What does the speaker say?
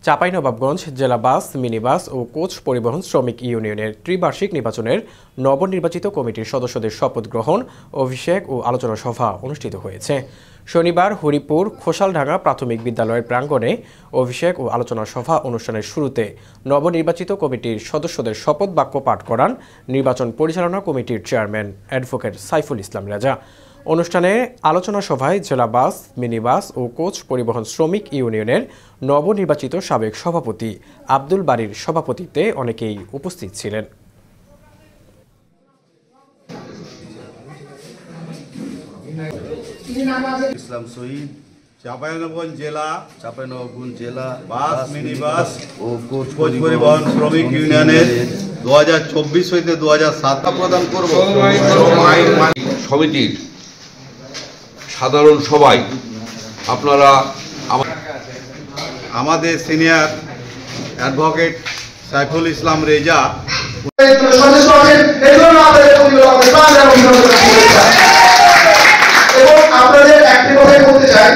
চাঁপাইনবাবগঞ্জ জেলা বাস, মিনিবাস ও কোচ পরিবহন শ্রমিক ইউনিয়নের ত্রিবার্ষিক নির্বাচনের নবনির্বাচিত কমিটির সদস্যদের শপথ গ্রহণ, অভিষেক ও আলোচনা সভা অনুষ্ঠিত হয়েছে। শনিবার হরিপুর খোসালডাঙ্গা প্রাথমিক বিদ্যালয়ের প্রাঙ্গণে অভিষেক ও আলোচনা সভা অনুষ্ঠানের শুরুতে নবনির্বাচিত কমিটির সদস্যদের শপথ বাক্য পাঠ করান নির্বাচন পরিচালনা কমিটির চেয়ারম্যান অ্যাডভোকেট সাইফুল ইসলাম রাজা। অনুষ্ঠানে আলোচনা সভায় জেলা বাস, মিনিবাস ও কোচ পরিবহন শ্রমিক ইউনিয়নের নবনির্বাচিত সাবেক সভাপতি আব্দুল বারীর সভাপতিত্বে অনেকেই উপস্থিত ছিলেন। ইসলাম শহীদ, চাঁপাইনবাবগঞ্জ জেলা বাস, মিনিবাস ও কোচ পরিবহন শ্রমিক ইউনিয়নের 2024 হইতে 2007 প্রদান করব। সমিতির সাধারণ সভায় আপনারা আমাদের সিনিয়র অ্যাডভোকেট সাইফুল ইসলাম রেজা এবং আপনাদের একটি কথাই বলতে চাই।